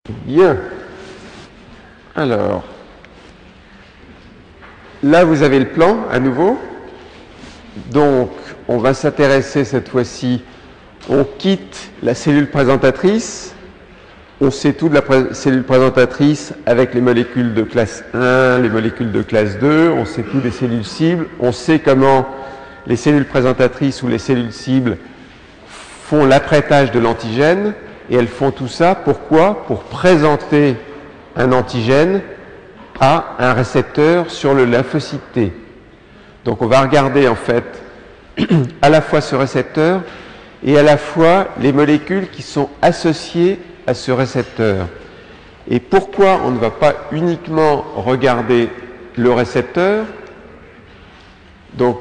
Bien. Alors, là vous avez le plan à nouveau. Donc, on va s'intéresser cette fois-ci, on quitte la cellule présentatrice. On sait tout de la cellule présentatrice avec les molécules de classe 1, les molécules de classe 2, on sait tout des cellules cibles, on sait comment les cellules présentatrices ou les cellules cibles font l'apprêtage de l'antigène, et elles font tout ça, pourquoi? Pour présenter un antigène à un récepteur sur le lymphocyte T. Donc on va regarder en fait à la fois ce récepteur et à la fois les molécules qui sont associées à ce récepteur. Et pourquoi on ne va pas uniquement regarder le récepteur? Donc,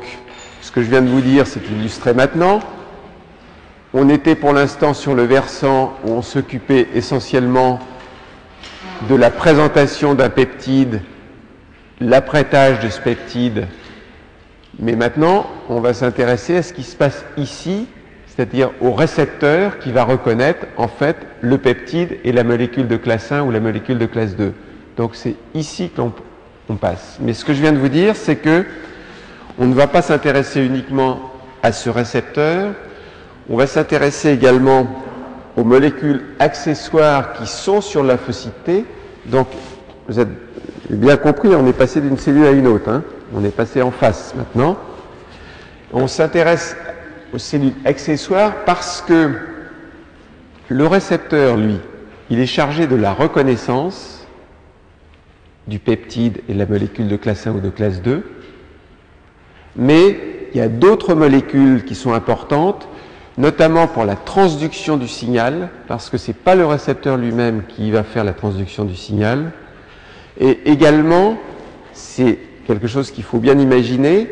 ce que je viens de vous dire, c'est illustré maintenant. On était pour l'instant sur le versant où on s'occupait essentiellement de la présentation d'un peptide, l'apprêtage de ce peptide. Mais maintenant, on va s'intéresser à ce qui se passe ici, c'est-à-dire au récepteur qui va reconnaître en fait le peptide et la molécule de classe 1 ou la molécule de classe 2. Donc c'est ici qu'on passe. Mais ce que je viens de vous dire, c'est que on ne va pas s'intéresser uniquement à ce récepteur, on va s'intéresser également aux molécules accessoires qui sont sur la lymphocyte T. Donc vous avez bien compris, on est passé d'une cellule à une autre, hein. On est passé en face maintenant. On s'intéresse aux cellules accessoires parce que le récepteur, lui, il est chargé de la reconnaissance du peptide et de la molécule de classe 1 ou de classe 2, mais il y a d'autres molécules qui sont importantes, notamment pour la transduction du signal, parce que ce n'est pas le récepteur lui-même qui va faire la transduction du signal, et également, c'est quelque chose qu'il faut bien imaginer,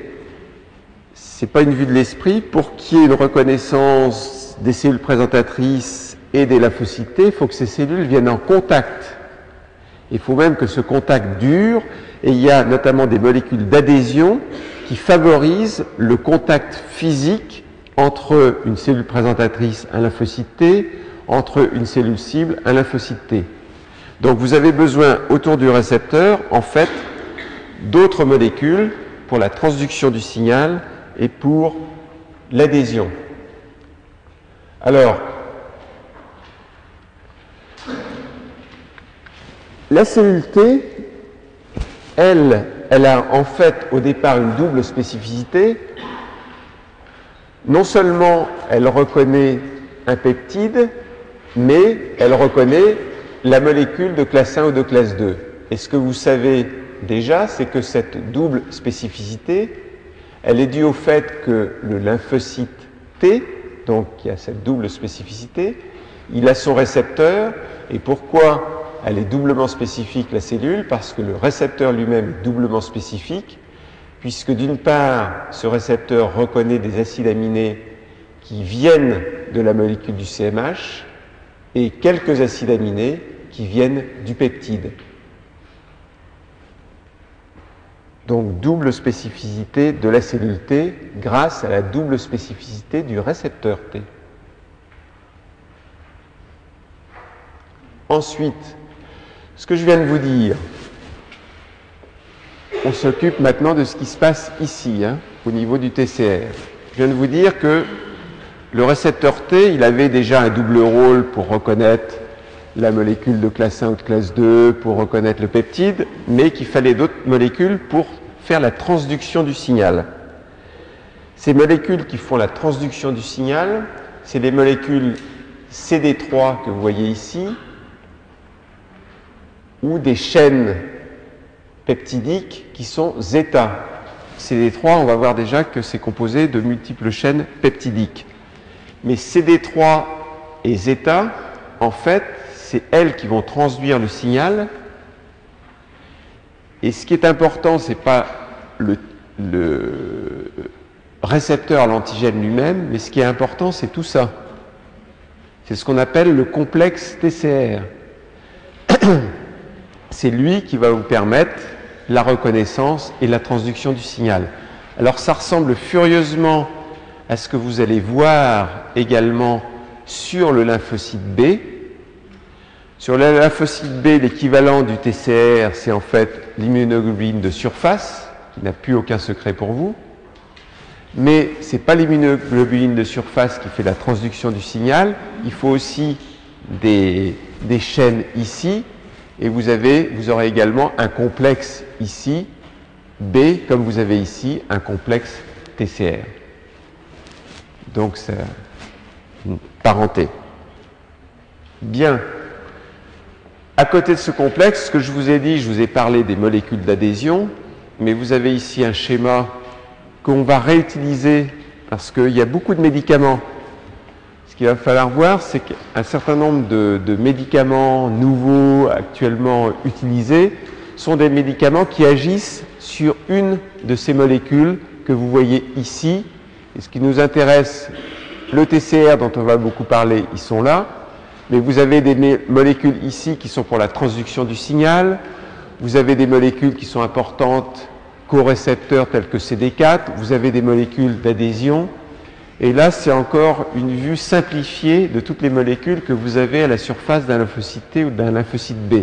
ce n'est pas une vue de l'esprit, pour qu'il y ait une reconnaissance des cellules présentatrices et des lymphocytes T, il faut que ces cellules viennent en contact. Il faut même que ce contact dure, et il y a notamment des molécules d'adhésion qui favorisent le contact physique entre une cellule présentatrice, un lymphocyte T, entre une cellule cible, un lymphocyte T. Donc vous avez besoin, autour du récepteur, en fait, d'autres molécules pour la transduction du signal et pour l'adhésion. Alors, la cellule T, elle a en fait au départ une double spécificité. Non seulement elle reconnaît un peptide, mais elle reconnaît la molécule de classe 1 ou de classe 2. Et ce que vous savez déjà, c'est que cette double spécificité, elle est due au fait que le lymphocyte T, donc qui a cette double spécificité, il a son récepteur. Et pourquoi elle est doublement spécifique, la cellule? Parce que le récepteur lui-même est doublement spécifique, puisque d'une part, ce récepteur reconnaît des acides aminés qui viennent de la molécule du CMH et quelques acides aminés qui viennent du peptide. Donc double spécificité de la cellule T grâce à la double spécificité du récepteur T. Ensuite, ce que je viens de vous dire, on s'occupe maintenant de ce qui se passe ici, hein, au niveau du TCR. Je viens de vous dire que le récepteur T, il avait déjà un double rôle pour reconnaître la molécule de classe 1 ou de classe 2, pour reconnaître le peptide, mais qu'il fallait d'autres molécules pour faire la transduction du signal. Ces molécules qui font la transduction du signal, c'est les molécules CD3 que vous voyez ici, ou des chaînes peptidiques qui sont zeta. CD3, on va voir déjà que c'est composé de multiples chaînes peptidiques. Mais CD3 et zeta, en fait, c'est elles qui vont transduire le signal. Et ce qui est important, ce n'est pas le récepteur, l'antigène lui-même, mais ce qui est important, c'est tout ça. C'est ce qu'on appelle le complexe TCR. C'est lui qui va vous permettre la reconnaissance et la transduction du signal. Alors ça ressemble furieusement à ce que vous allez voir également sur le lymphocyte B. Sur le lymphocyte B, l'équivalent du TCR, c'est en fait l'immunoglobuline de surface, qui n'a plus aucun secret pour vous. Mais ce n'est pas l'immunoglobuline de surface qui fait la transduction du signal. Il faut aussi des chaînes ici. Et vous aurez également un complexe ici, B, comme vous avez ici, un complexe TCR. Donc, c'est une parenté. Bien. À côté de ce complexe, ce que je vous ai dit, je vous ai parlé des molécules d'adhésion, mais vous avez ici un schéma qu'on va réutiliser parce qu'il y a beaucoup de médicaments. Ce qu'il va falloir voir, c'est qu'un certain nombre de médicaments nouveaux actuellement utilisés sont des médicaments qui agissent sur une de ces molécules que vous voyez ici. Et ce qui nous intéresse, le TCR dont on va beaucoup parler, ils sont là. Mais vous avez des molécules ici qui sont pour la transduction du signal. Vous avez des molécules qui sont importantes, co-récepteurs tels que CD4. Vous avez des molécules d'adhésion. Et là, c'est encore une vue simplifiée de toutes les molécules que vous avez à la surface d'un lymphocyte T ou d'un lymphocyte B.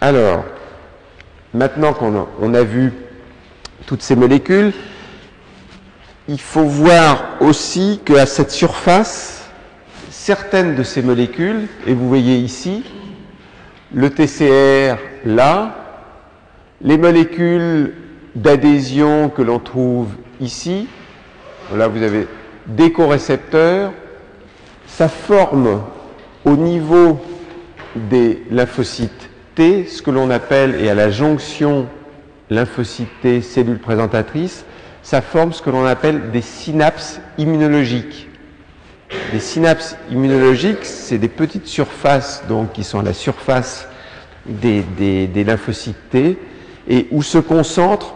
Alors, maintenant qu'on a vu toutes ces molécules, il faut voir aussi qu'à cette surface, certaines de ces molécules, et vous voyez ici, le TCR là, les molécules d'adhésion que l'on trouve ici, là vous avez des corécepteurs, ça forme au niveau des lymphocytes T, ce que l'on appelle, et à la jonction lymphocyte T, cellule présentatrice, ça forme ce que l'on appelle des synapses immunologiques. Les synapses immunologiques, c'est des petites surfaces donc, qui sont à la surface des lymphocytes T et où se concentrent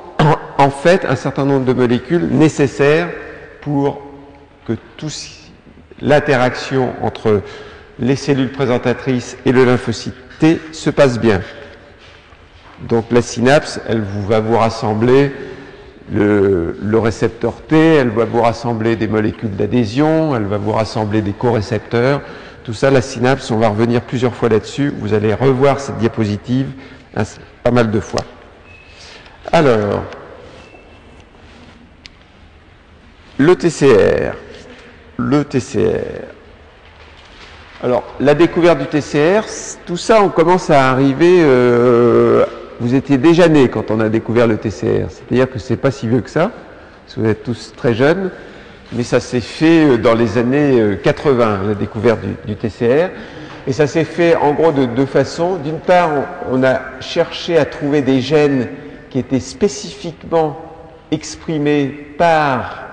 en fait un certain nombre de molécules nécessaires pour que l'interaction entre les cellules présentatrices et le lymphocyte T se passe bien. Donc la synapse, elle va vous rassembler le récepteur T, elle va vous rassembler des molécules d'adhésion, elle va vous rassembler des corécepteurs. Tout ça, la synapse, on va revenir plusieurs fois là-dessus. Vous allez revoir cette diapositive pas mal de fois. Alors, le TCR. Alors, la découverte du TCR, tout ça, on commence à arriver... vous étiez déjà nés quand on a découvert le TCR. C'est-à-dire que ce n'est pas si vieux que ça, parce que vous êtes tous très jeunes, mais ça s'est fait dans les années 80, la découverte du TCR. Et ça s'est fait en gros de deux façons. D'une part, on a cherché à trouver des gènes qui étaient spécifiquement exprimés par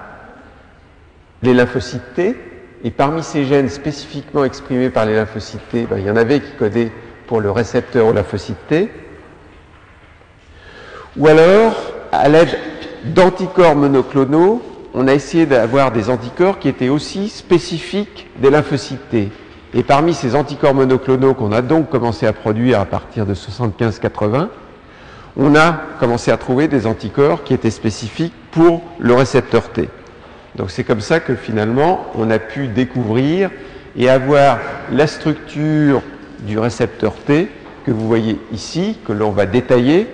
les lymphocytes T. Et parmi ces gènes spécifiquement exprimés par les lymphocytes T, il y en avait qui codaient pour le récepteur au lymphocyte T. Ou alors, à l'aide d'anticorps monoclonaux, on a essayé d'avoir des anticorps qui étaient aussi spécifiques des lymphocytes T. Et parmi ces anticorps monoclonaux qu'on a donc commencé à produire à partir de 75-80, on a commencé à trouver des anticorps qui étaient spécifiques pour le récepteur T. Donc c'est comme ça que finalement, on a pu découvrir et avoir la structure du récepteur T que vous voyez ici, que l'on va détailler,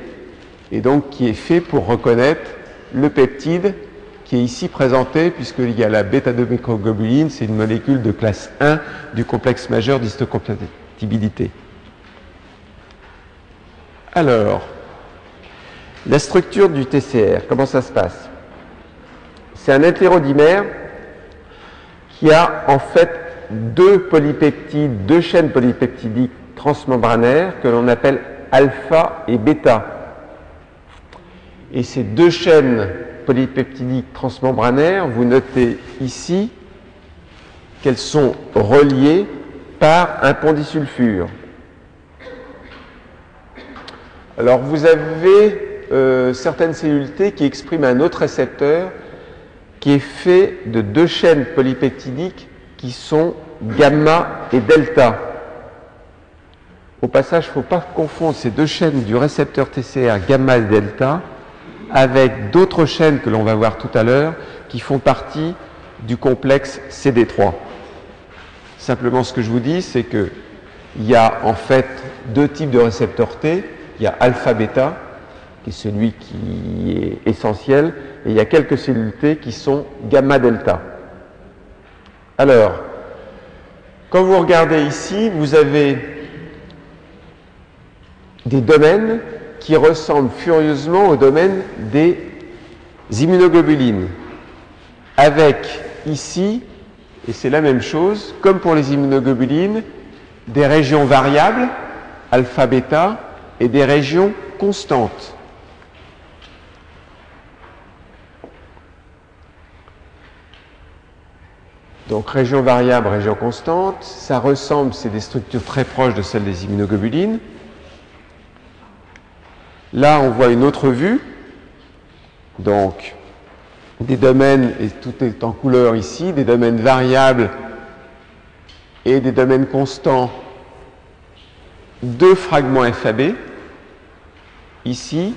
et donc qui est fait pour reconnaître le peptide qui est ici présenté, puisqu'il y a la bêta-2-microglobuline, c'est une molécule de classe 1 du complexe majeur d'histocompatibilité. Alors, la structure du TCR, comment ça se passe? C'est un hétérodimère qui a en fait deux chaînes polypeptidiques transmembranaires que l'on appelle alpha et bêta. Et ces deux chaînes polypeptidiques transmembranaires, vous notez ici qu'elles sont reliées par un pont disulfure. Alors vous avez certaines cellules T qui expriment un autre récepteur qui est fait de deux chaînes polypeptidiques qui sont gamma et delta. Au passage, il ne faut pas confondre ces deux chaînes du récepteur TCR gamma et delta avec d'autres chaînes que l'on va voir tout à l'heure qui font partie du complexe CD3. Simplement, ce que je vous dis, c'est qu'il y a en fait deux types de récepteurs T. Il y a alpha-bêta, qui est celui qui est essentiel, et il y a quelques cellules T qui sont gamma-delta. Alors, quand vous regardez ici, vous avez des domaines qui ressemblent furieusement aux domaines des immunoglobulines, avec ici, et c'est la même chose, comme pour les immunoglobulines, des régions variables, alpha-bêta, et des régions constantes. Donc région variable, région constante, ça ressemble, c'est des structures très proches de celles des immunoglobulines. Là, on voit une autre vue, donc des domaines, et tout est en couleur ici, des domaines variables et des domaines constants, deux fragments FAB, ici,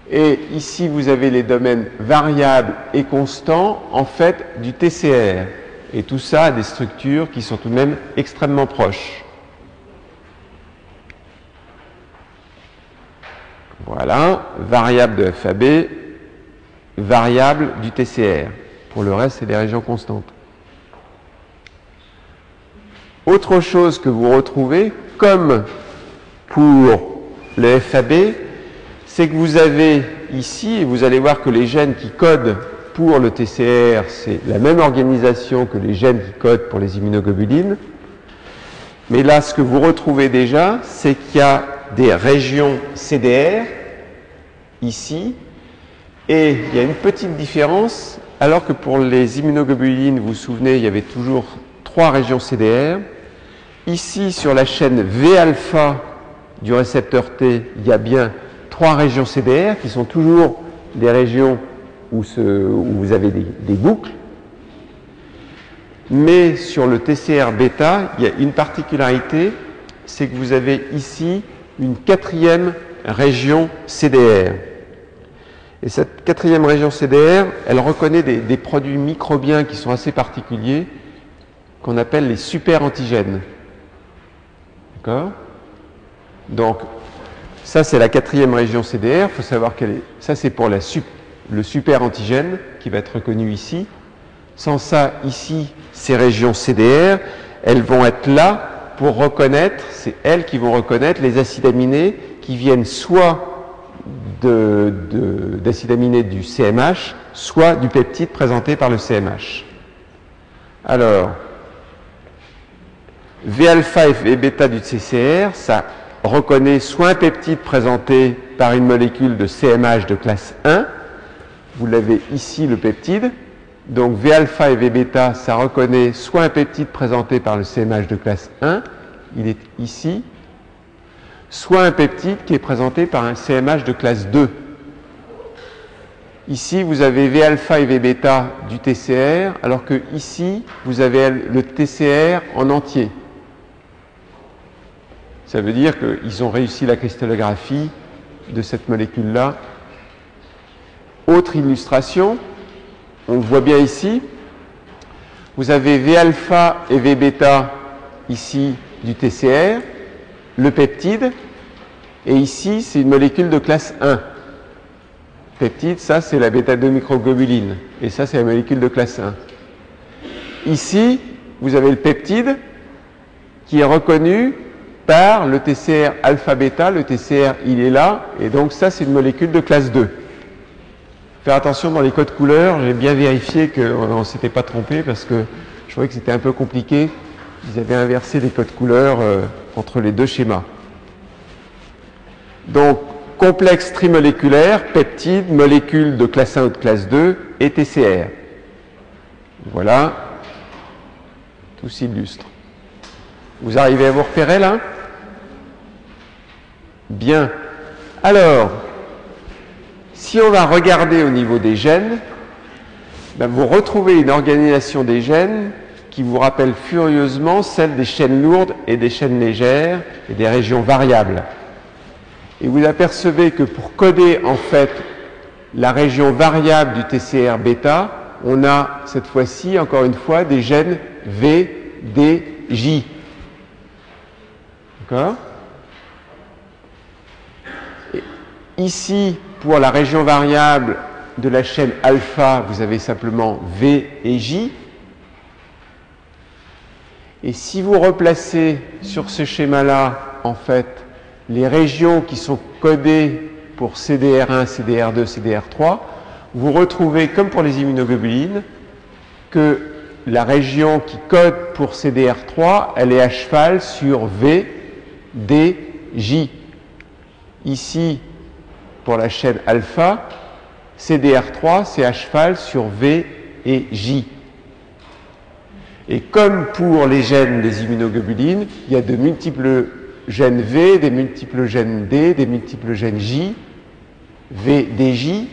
et ici vous avez les domaines variables et constants, en fait, du TCR. Et tout ça a des structures qui sont tout de même extrêmement proches. Voilà, variable de FAB, variable du TCR. Pour le reste, c'est des régions constantes. Autre chose que vous retrouvez, comme pour le FAB, c'est que vous avez ici, et vous allez voir que les gènes qui codent pour le TCR, c'est la même organisation que les gènes qui codent pour les immunoglobulines. Mais là, ce que vous retrouvez déjà, c'est qu'il y a des régions CDR, ici, et il y a une petite différence, alors que pour les immunoglobulines, vous vous souvenez, il y avait toujours 3 régions CDR. Ici, sur la chaîne V-alpha du récepteur T, il y a bien 3 régions CDR, qui sont toujours des régions où vous avez des boucles. Mais sur le TCR bêta, il y a une particularité, c'est que vous avez ici une 4e région CDR. Et cette 4e région CDR, elle reconnaît des produits microbiens qui sont assez particuliers, qu'on appelle les super-antigènes. D'accord? Donc, ça c'est la 4e région CDR, il faut savoir qu'elle est... Ça c'est pour le super-antigène qui va être reconnu ici. Sans ça, ici, ces régions CDR, elles vont être là pour reconnaître, c'est elles qui vont reconnaître les acides aminés qui viennent soit d'acides aminés du CMH, soit du peptide présenté par le CMH. Alors, V-alpha et V-bêta du TCR, ça reconnaît soit un peptide présenté par une molécule de CMH de classe 1, vous l'avez ici le peptide, donc V-alpha et V-bêta, ça reconnaît soit un peptide présenté par le CMH de classe 1, il est ici, soit un peptide qui est présenté par un CMH de classe 2. Ici, vous avez V-alpha et V-bêta du TCR, alors que ici, vous avez le TCR en entier. Ça veut dire qu'ils ont réussi la cristallographie de cette molécule-là. Autre illustration, on le voit bien ici, vous avez V-alpha et V-bêta ici du TCR, le peptide, et ici c'est une molécule de classe 1. Peptide, ça c'est la bêta-2 microglobuline, et ça c'est la molécule de classe 1. Ici, vous avez le peptide qui est reconnu par le TCR alpha-bêta, le TCR il est là, et donc ça c'est une molécule de classe 2. Faire attention dans les codes couleurs, j'ai bien vérifié qu'on ne s'était pas trompé parce que je trouvais que c'était un peu compliqué. Ils avaient inversé les codes couleurs entre les deux schémas. Donc, complexe trimoléculaire, peptide, molécule de classe 1 ou de classe 2 et TCR. Voilà, tout s'illustre. Vous arrivez à vous repérer là? Bien. Alors, si on va regarder au niveau des gènes, ben vous retrouvez une organisation des gènes qui vous rappelle furieusement celle des chaînes lourdes et des chaînes légères et des régions variables. Et vous apercevez que pour coder en fait la région variable du TCR bêta, on a cette fois-ci, encore une fois, des gènes V DJ. D'accord? Ici, pour la région variable de la chaîne alpha, vous avez simplement V et J. Et si vous replacez sur ce schéma-là, en fait, les régions qui sont codées pour CDR1, CDR2, CDR3, vous retrouvez, comme pour les immunoglobulines, que la région qui code pour CDR3, elle est à cheval sur V, D, J. Ici, pour la chaîne alpha, CDR3, c'est à cheval sur V et J. Et comme pour les gènes des immunoglobulines, il y a de multiples gènes V, des multiples gènes D, des multiples gènes J, V, D, J,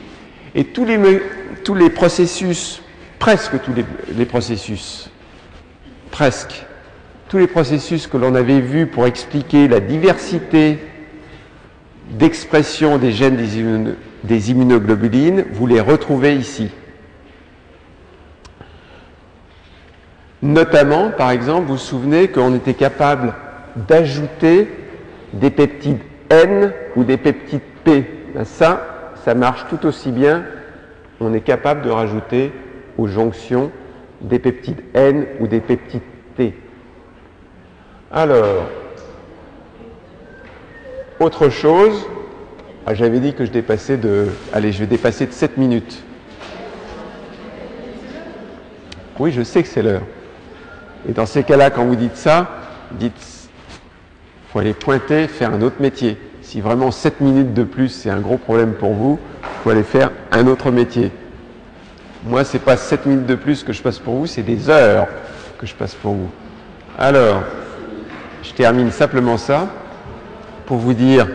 et tous les processus, presque tous les processus, presque tous les processus que l'on avait vus pour expliquer la diversité d'expression des gènes des immunoglobulines, vous les retrouvez ici. Notamment, par exemple, vous vous souvenez qu'on était capable d'ajouter des peptides N ou des peptides P. Ben ça marche tout aussi bien. On est capable de rajouter aux jonctions des peptides N ou des peptides T. Alors, autre chose, j'avais dit que je dépassais de... Allez, je vais dépasser de 7 minutes. Oui, je sais que c'est l'heure. Et dans ces cas-là, quand vous dites ça, dites, il faut aller pointer, faire un autre métier. Si vraiment 7 minutes de plus, c'est un gros problème pour vous, il faut aller faire un autre métier. Moi, ce n'est pas 7 minutes de plus que je passe pour vous, c'est des heures que je passe pour vous. Alors, je termine simplement ça pour vous dire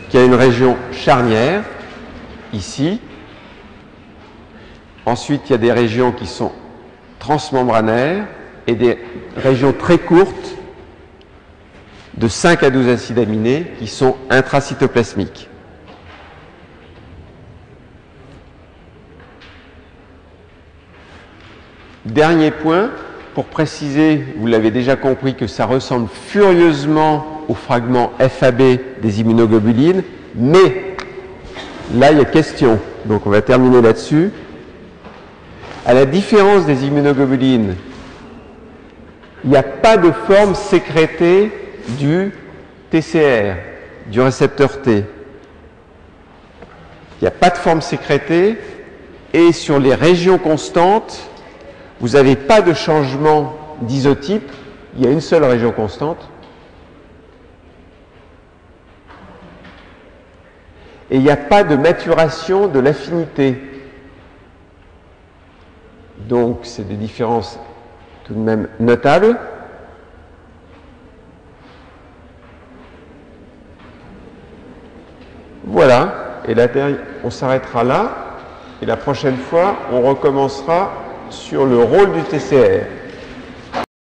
qu'il y a une région charnière, ici. Ensuite, il y a des régions qui sont transmembranaires et des régions très courtes de 5 à 12 acides aminés qui sont intracytoplasmiques. Dernier point, pour préciser, vous l'avez déjà compris, que ça ressemble furieusement au fragment FAB des immunoglobulines, mais là, il y a question. Donc, on va terminer là-dessus. À la différence des immunoglobulines, il n'y a pas de forme sécrétée du TCR, du récepteur T. Il n'y a pas de forme sécrétée et sur les régions constantes, vous n'avez pas de changement d'isotype, il y a une seule région constante. Et il n'y a pas de maturation de l'affinité. Donc, c'est des différences tout de même notables. Voilà, et là, on s'arrêtera là, et la prochaine fois, on recommencera sur le rôle du TCR.